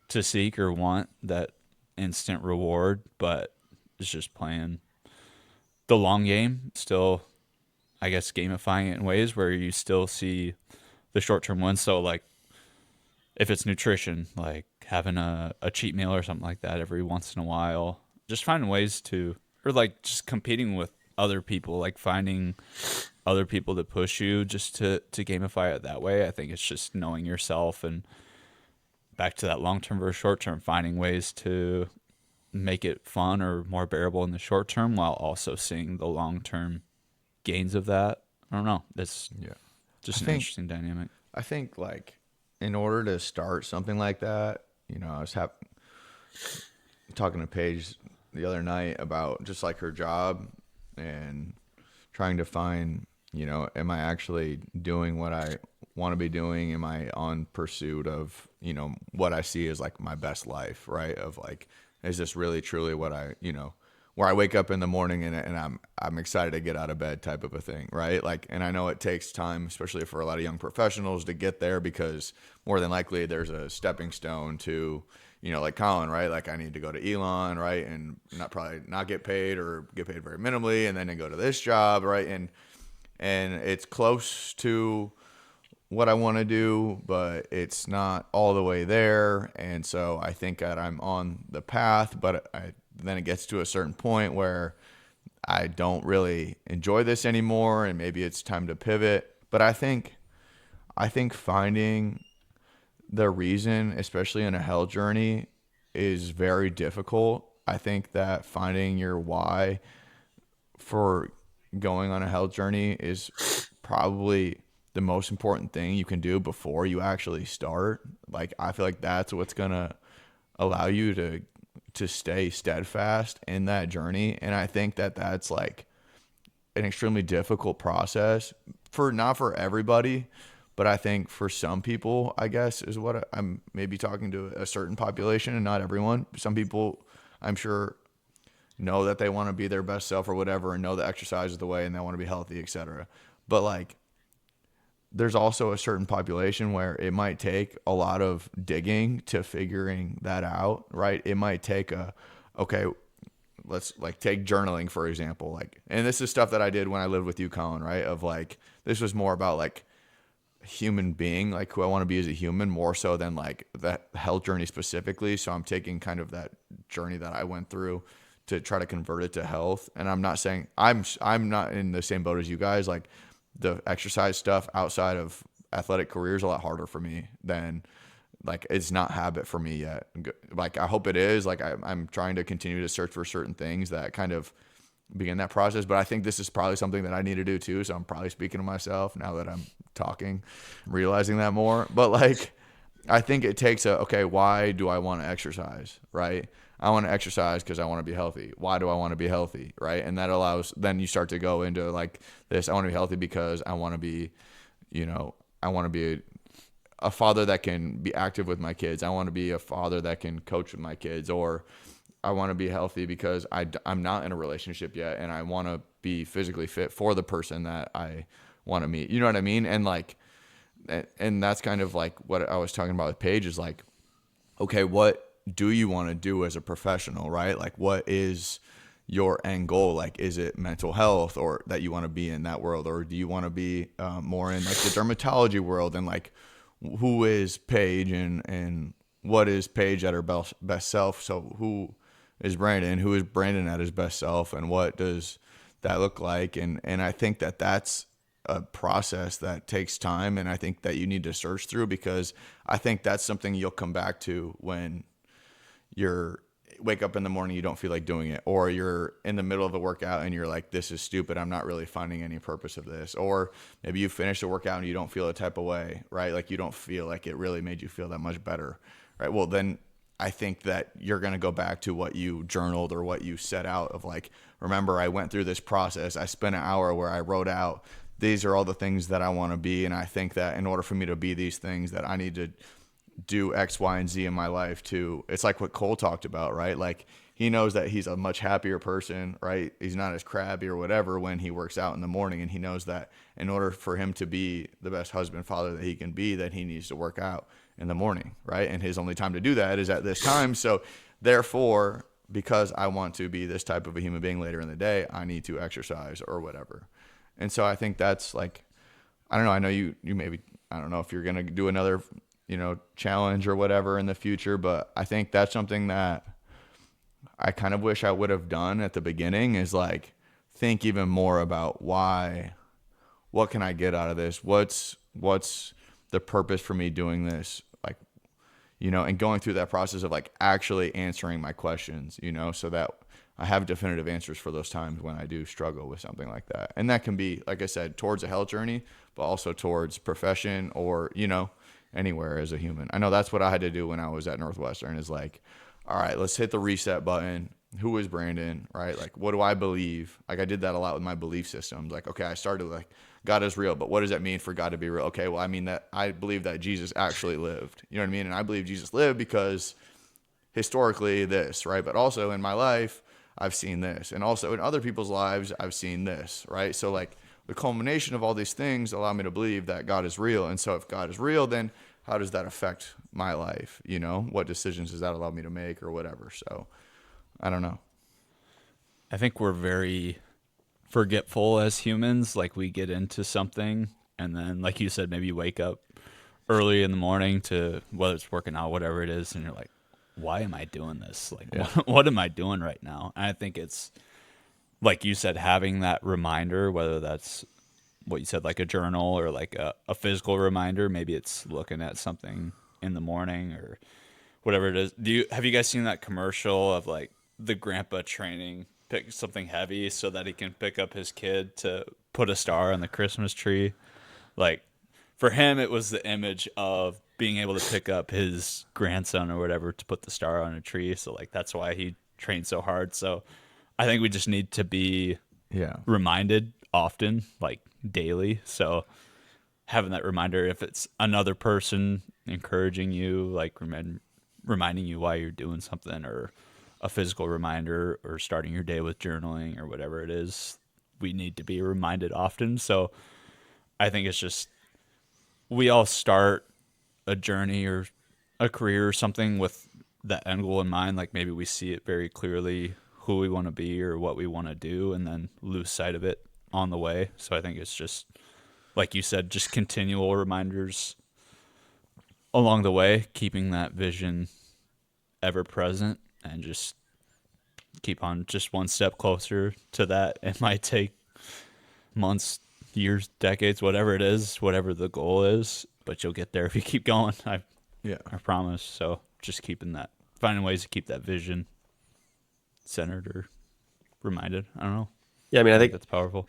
seek or want that instant reward, but it's just playing the long game, still I guess gamifying it in ways where you still see the short-term wins. So like if it's nutrition, like having a cheat meal or something like that every once in a while, just finding ways to, or like just competing with other people, like finding other people to push you just to gamify it that way. I think it's just knowing yourself and back to that long term versus short term, finding ways to make it fun or more bearable in the short term while also seeing the long term gains of that. I don't know. It's Yeah. just I an think interesting dynamic. I think like in order to start something like that, I was talking to Paige the other night about just like her job and trying to find, am I actually doing what I want to be doing? Am I on pursuit of, what I see as like my best life, right? Of like, is this really truly what where I wake up in the morning and I'm excited to get out of bed type of a thing, right? Like, and I know it takes time, especially for a lot of young professionals to get there because more than likely there's a stepping stone to, like Colin, right? Like I need to go to Elon, right? And probably not get paid or get paid very minimally and then I go to this job, right? And it's close to what I want to do, but it's not all the way there. And so I think that I'm on the path, but then it gets to a certain point where I don't really enjoy this anymore, and maybe it's time to pivot. But I think finding the reason, especially in a health journey, is very difficult. I think that finding your why for going on a health journey is probably the most important thing you can do before you actually start. Like, I feel like that's what's gonna allow you to stay steadfast in that journey. And I think that that's like an extremely difficult process for not for everybody, but I think for some people, I guess, is what I'm maybe talking to a certain population and not everyone. Some people, I'm sure, know that they want to be their best self or whatever, and know that exercise is the way and they want to be healthy, etc. But like, there's also a certain population where it might take a lot of digging to figuring that out, right? It might take okay, let's like take journaling, for example. Like, and this is stuff that I did when I lived with you, Colin, right? Of like, this was more about like human being, like who I want to be as a human, more so than like the health journey specifically. So I'm taking kind of that journey that I went through to try to convert it to health. And I'm not saying I'm not in the same boat as you guys. Like, the exercise stuff outside of athletic career is a lot harder for me than, like, it's not habit for me yet. Like, I hope it is. Like, I'm trying to continue to search for certain things that kind of begin that process. But I think this is probably something that I need to do too. So I'm probably speaking to myself now that I'm talking, realizing that more. But like, I think it takes okay, why do I want to exercise, right? I want to exercise because I want to be healthy. Why do I want to be healthy, right? And that allows, then you start to go into like this, I want to be healthy because I want to be, I want to be a father that can be active with my kids. I want to be a father that can coach with my kids. Or I want to be healthy because I'm not in a relationship yet and I want to be physically fit for the person that I want to meet. You know what I mean? And like, and that's kind of like what I was talking about with Paige, is like, okay, what do you want to do as a professional, right? Like, what is your end goal? Like, is it mental health, or that you want to be in that world? Or do you want to be more in like the dermatology world? And like, who is Paige and what is Paige at her best self? So who is Brandon? Who is Brandon at his best self? And what does that look like? And I think that that's a process that takes time. And I think that you need to search through, because I think that's something you'll come back to when you're wake up in the morning, you don't feel like doing it, or you're in the middle of a workout and you're like, this is stupid, I'm not really finding any purpose of this. Or maybe you finish the workout and you don't feel a type of way, right? Like, you don't feel like it really made you feel that much better, right? Well, then I think that you're going to go back to what you journaled or what you set out of, like, remember, I went through this process, I spent an hour where I wrote out, these are all the things that I want to be. And I think that in order for me to be these things, that I need to do X, Y, and Z in my life too. It's like what Cole talked about, right? Like, he knows that he's a much happier person, right? He's not as crabby or whatever when he works out in the morning. And he knows that in order for him to be the best husband, father that he can be, that he needs to work out in the morning, right? And his only time to do that is at this time. So therefore, because I want to be this type of a human being later in the day, I need to exercise or whatever. And so I think that's like, I don't know. I know you maybe, I don't know if you're going to do another, challenge or whatever in the future, but I think that's something that I kind of wish I would have done at the beginning, is like, think even more about why, what can I get out of this? What's the purpose for me doing this? Like, and going through that process of like actually answering my questions, so that I have definitive answers for those times when I do struggle with something like that. And that can be, like I said, towards a health journey, but also towards profession or, anywhere as a human. I know that's what I had to do when I was at Northwestern, is like, all right, let's hit the reset button. Who is Brandon, right? Like, what do I believe? Like, I did that a lot with my belief systems. Like, okay, I started like, God is real, but what does that mean for God to be real? Okay, well, I mean that I believe that Jesus actually lived. You know what I mean? And I believe Jesus lived because historically this, right? But also in my life, I've seen this. And also in other people's lives, I've seen this, right? So like, the culmination of all these things allow me to believe that God is real. And so if God is real, then how does that affect my life? What decisions does that allow me to make or whatever? So I don't know. I think we're very forgetful as humans. Like, we get into something and then, like you said, maybe you wake up early in the morning to, whether it's working out, whatever it is, and you're like, why am I doing this? Like, Yeah. what am I doing right now? And I think it's, like you said, having that reminder, whether that's what you said, like a journal or like a physical reminder. Maybe it's looking at something in the morning or whatever it is. Have you guys seen that commercial of like the grandpa training pick something heavy so that he can pick up his kid to put a star on the Christmas tree? Like for him, it was the image of being able to pick up his grandson or whatever to put the star on a tree. So like that's why he trained so hard. So I think we just need to be Yeah. reminded often, like daily. So having that reminder, if it's another person encouraging you, like reminding you why you're doing something, or a physical reminder, or starting your day with journaling or whatever it is, we need to be reminded often. So I think it's just we all start a journey or a career or something with that end goal in mind. Like maybe we see it very clearly who we want to be or what we want to do, and then lose sight of it on the way. So I think it's just, like you said, just continual reminders along the way, keeping that vision ever present, and just keep on just one step closer to that. It might take months, years, decades, whatever it is, whatever the goal is, but you'll get there if you keep going. Yeah. I promise. So just finding ways to keep that vision centered or reminded. I don't know. Yeah, I mean, I think That's powerful.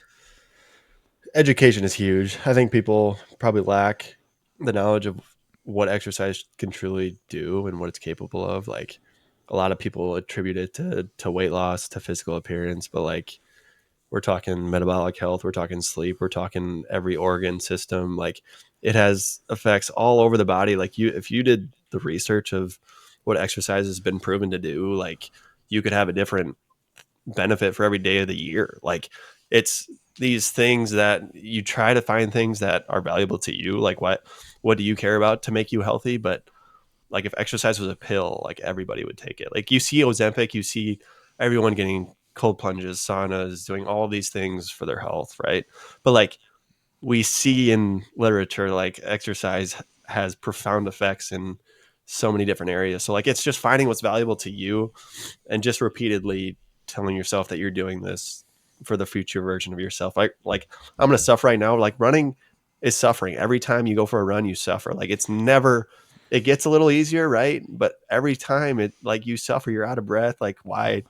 education is huge. I think people probably lack the knowledge of what exercise can truly do and what it's capable of. Like a lot of people attribute it to weight loss, to physical appearance, but like we're talking metabolic health, we're talking sleep, we're talking every organ system. Like it has effects all over the body. Like if you did the research of what exercise has been proven to do, like you could have a different benefit for every day of the year. Like it's these things that you try to find things that are valuable to you. Like what do you care about to make you healthy? But like if exercise was a pill, like everybody would take it. Like you see Ozempic, you see everyone getting cold plunges, saunas, doing all these things for their health, right? But like we see in literature, like exercise has profound effects in so many different areas. So like it's just finding what's valuable to you and just repeatedly telling yourself that you're doing this for the future version of yourself. Like I'm going to suffer right now. Like running is suffering. Every time you go for a run, you suffer. Like it gets a little easier, right? But every time it like you suffer, you're out of breath. Like why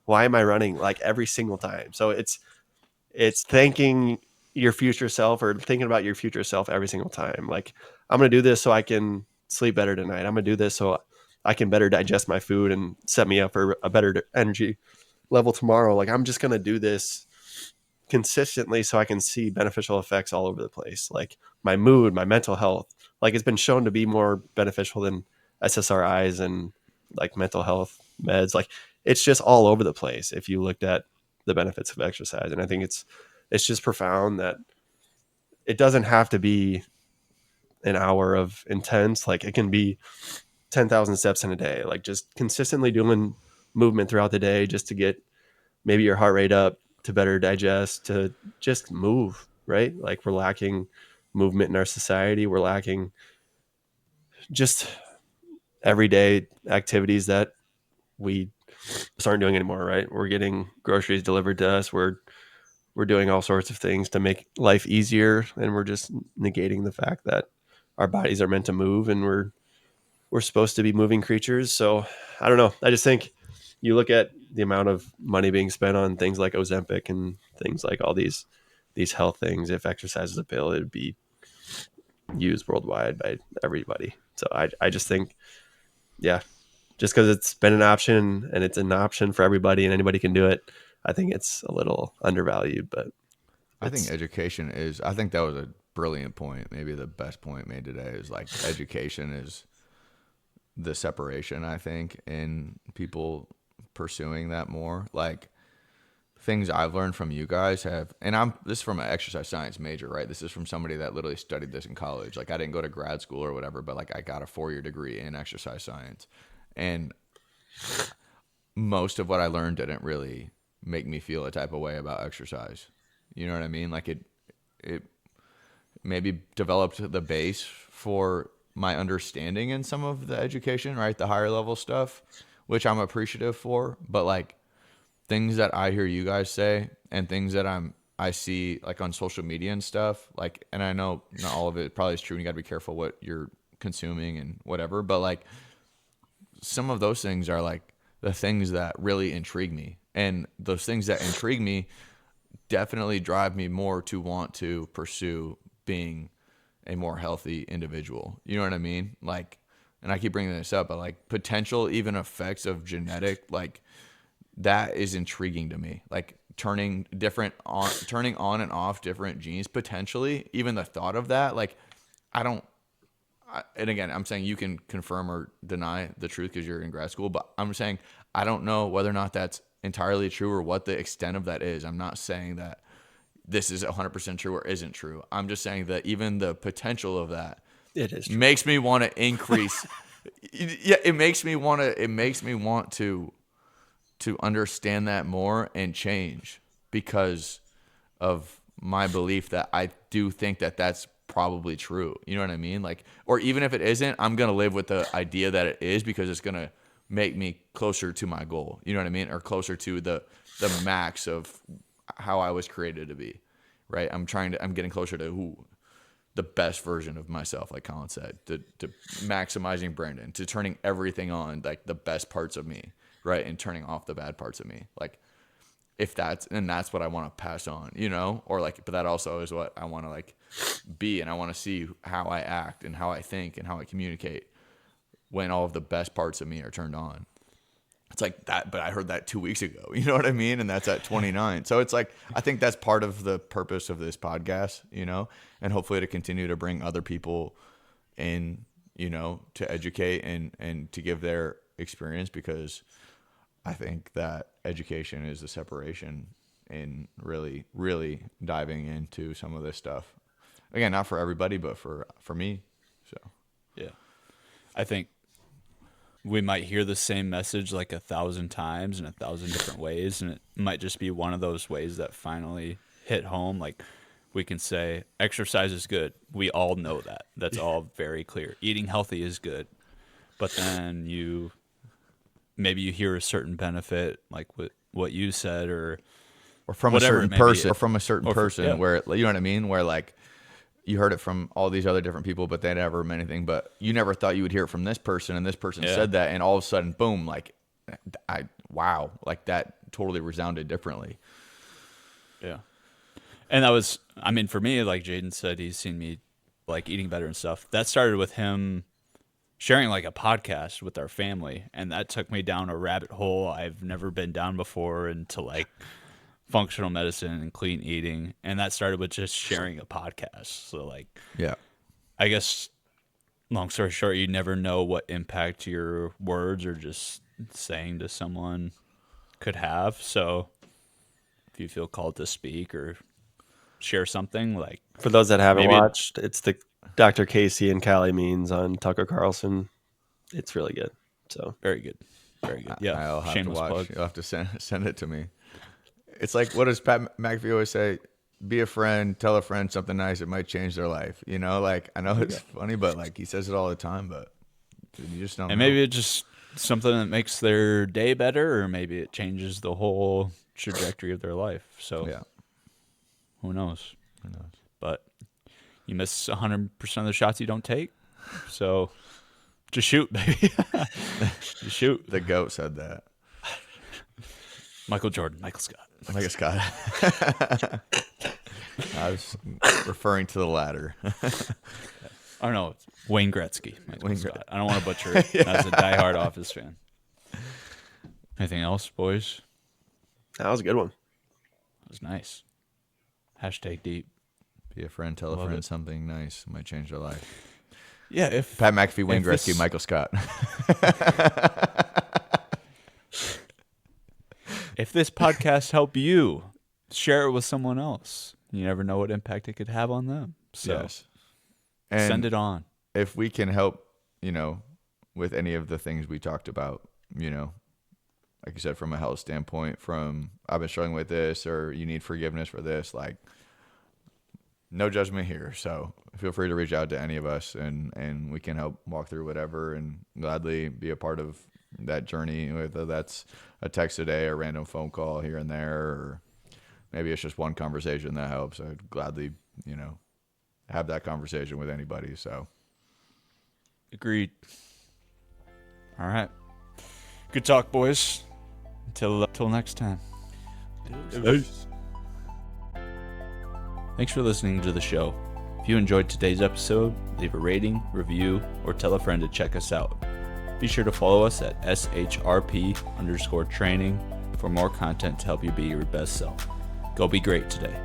am I running? Like every single time. So it's thanking your future self or thinking about your future self every single time. Like I'm going to do this so I can sleep better tonight. I'm going to do this so I can better digest my food and set me up for a better energy level tomorrow. Like I'm just going to do this consistently so I can see beneficial effects all over the place. Like my mood, my mental health, like it's been shown to be more beneficial than SSRIs and like mental health meds. Like it's just all over the place if you looked at the benefits of exercise. And I think it's just profound that it doesn't have to be an hour of intense. Like it can be 10,000 steps in a day, like just consistently doing movement throughout the day just to get maybe your heart rate up, to better digest, to just move, right? Like we're lacking movement in our society. We're lacking just everyday activities that we just aren't doing anymore, right? We're getting groceries delivered to us. We're doing all sorts of things to make life easier, and we're just negating the fact that our bodies are meant to move, and we're supposed to be moving creatures. So I don't know. I just think you look at the amount of money being spent on things like Ozempic and things like all these health things. If exercise is a pill, it'd be used worldwide by everybody. So I just think, yeah, just because it's been an option and it's an option for everybody and anybody can do it, I think it's a little undervalued. But I think education is, I think that was a brilliant point. Maybe the best point made today is like education is the separation, I think, in people pursuing that more. Like things I've learned from you guys have, and this is from an exercise science major, right? This is from somebody that literally studied this in college. Like I didn't go to grad school or whatever, but like I got a 4-year degree in exercise science. And most of what I learned didn't really make me feel a type of way about exercise. You know what I mean? Like it maybe developed the base for my understanding in some of the education, right? The higher level stuff, which I'm appreciative for, but like things that I hear you guys say and things that I see like on social media and stuff, like, and I know not all of it probably is true and you got to be careful what you're consuming and whatever, but like some of those things are like the things that really intrigue me. And those things that intrigue me definitely drive me more to want to pursue being a more healthy individual. You know what I mean? Like, and I keep bringing this up, but like potential even effects of genetic, like that is intriguing to me. Like turning on and off different genes potentially, even the thought of that, like and again, I'm saying you can confirm or deny the truth because you're in grad school, but I'm saying I don't know whether or not that's entirely true or what the extent of that is. I'm not saying that this is 100% true or isn't true. I'm just saying that even the potential of that It is true. makes me want to increase. Yeah, it makes me want to understand that more and change because of my belief that I do think that that's probably true. You know what I mean? Like, or even if it isn't, I'm going to live with the idea that it is because it's going to make me closer to my goal. You know what I mean? Or closer to the max of how I was created to be, right? I'm getting closer to the best version of myself, like Colin said, to maximizing Brandon, to turning everything on, like the best parts of me, right? And turning off the bad parts of me. Like, that's what I want to pass on, you know? Or like, but that also is what I want to like be. And I want to see how I act and how I think and how I communicate when all of the best parts of me are turned on. It's like that, but I heard that 2 weeks ago, you know what I mean? And that's at 29. So it's like, I think that's part of the purpose of this podcast, you know, and hopefully to continue to bring other people in, you know, to educate and to give their experience, because I think that education is the separation in really, really diving into some of this stuff. Again, not for everybody, but for me. So, Yeah. I think we might hear the same message like 1,000 times in 1,000 different ways, and it might just be one of those ways that finally hit home. Like, we can say exercise is good. We all know that. That's all very clear. Eating healthy is good. But then maybe you hear a certain benefit, like what you said, or from a whatever certain it may be. person, or from a certain person, yeah. where, you know what I mean? Where like you heard it from all these other different people, but they never meant anything. But you never thought you would hear it from this person, and this person said that, and all of a sudden, boom! Like, wow! Like that totally resounded differently. Yeah. And that was, I mean, for me, like Jaden said, he's seen me like eating better and stuff. That started with him sharing like a podcast with our family, and that took me down a rabbit hole I've never been down before into like functional medicine and clean eating. And that started with just sharing a podcast. So like, Yeah. I guess long story short, you never know what impact your words or just saying to someone could have. So if you feel called to speak or share something, like, For those that haven't Maybe- watched, it's the Dr. Casey and Callie Means on Tucker Carlson. It's really good. So very good. Very good. Yeah. I'll have Shameless to watch. plug. You'll have to send it to me. It's like, what does Pat McAfee always say? Be a friend, tell a friend something nice. It might change their life. You know, like, I know it's funny, but like he says it all the time, but you just don't And know. maybe it's just something that makes their day better, or maybe it changes the whole trajectory of their life. So Yeah. who knows? Who knows? But you miss 100% of the shots you don't take. So just shoot, baby. Just shoot. The GOAT said that. Michael Jordan, Michael Scott. Like it's got. I was referring to the latter. I don't know. It's Wayne Gretzky. Michael Wayne Scott. I don't want to butcher it as a diehard Office fan. Anything else, boys? that was a good one. That was nice. Hashtag deep. Be a friend, tell a Love friend it. something nice. It might change their life. Yeah, if Pat McAfee, Wayne If Gretzky, this- Michael Scott. if this podcast helped you, share it with someone else. You never know what impact it could have on them. So Yes. And send it on. if we can help, you know, with any of the things we talked about, you know, like you said, from a health standpoint, from I've been struggling with this, or you need forgiveness for this, like, no judgment here. So feel free to reach out to any of us, and we can help walk through whatever, and gladly be a part of that journey, whether that's a text a day, a random phone call here and there, or maybe it's just one conversation that helps. I'd gladly, you know, have that conversation with anybody. So Agreed. All right. Good talk, boys. Until next time. Thanks for listening to the show. If you enjoyed today's episode, leave a rating, review, or tell a friend to check us out. Be sure to follow us at SHRP_training for more content to help you be your best self. Go be great today.